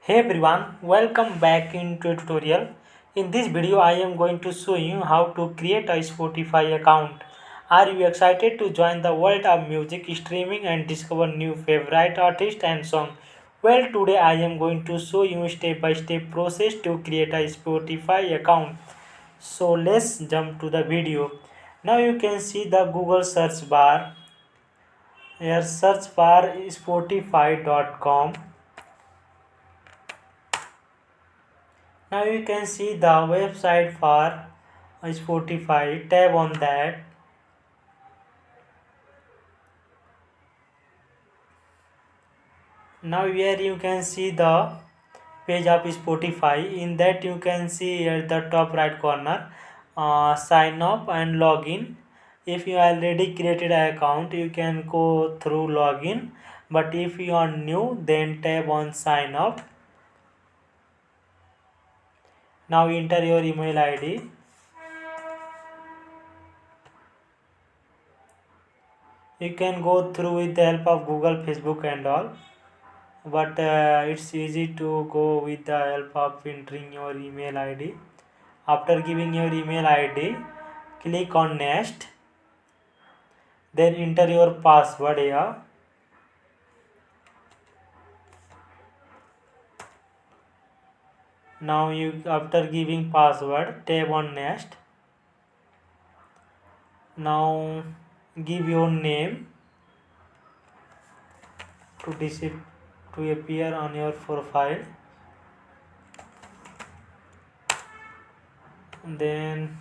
Hey everyone, welcome back into a tutorial. In this video I am going to show you how to create a Spotify account. Are you excited to join the world of music streaming and discover new favorite artists and song? Well, today I am going to show you step by step process to create a Spotify account. So let's jump to the video. Now you can see the Google search bar. Here search bar is spotify.com. Now you can see the website for Spotify. Tab on that. Now here you can see the page of Spotify. In that you can see at the top right corner, sign up and login. If you already created an account, you can go through login. But if you are new, then tab on sign up. Now enter your email ID. You can go through with the help of Google, Facebook and all. But it's easy to go with the help of entering your email ID. After giving your email ID, click on next, then enter your password here. Now you after giving password, tap on next. Now give your name to appear on your profile. Then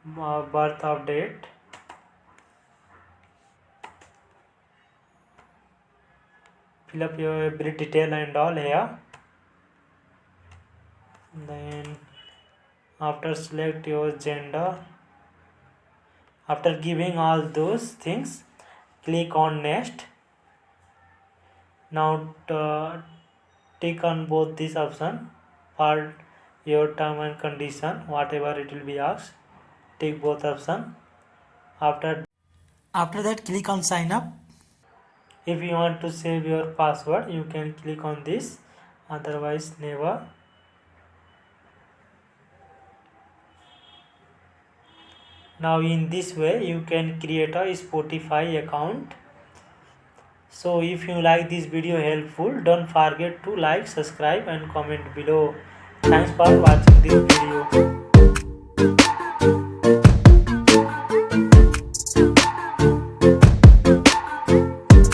birth update. Fill up your every detail and all here. Then after select your gender. After giving all those things, click on next. Now tick on both this option for your term and condition, whatever it will be asked. Tick both option. After that, click on sign up. If you want to save your password, you can click on this. Otherwise, never. Now in this way you can create a Spotify account. So if you like this video helpful, don't forget to like, subscribe and comment below. Thanks for watching this video.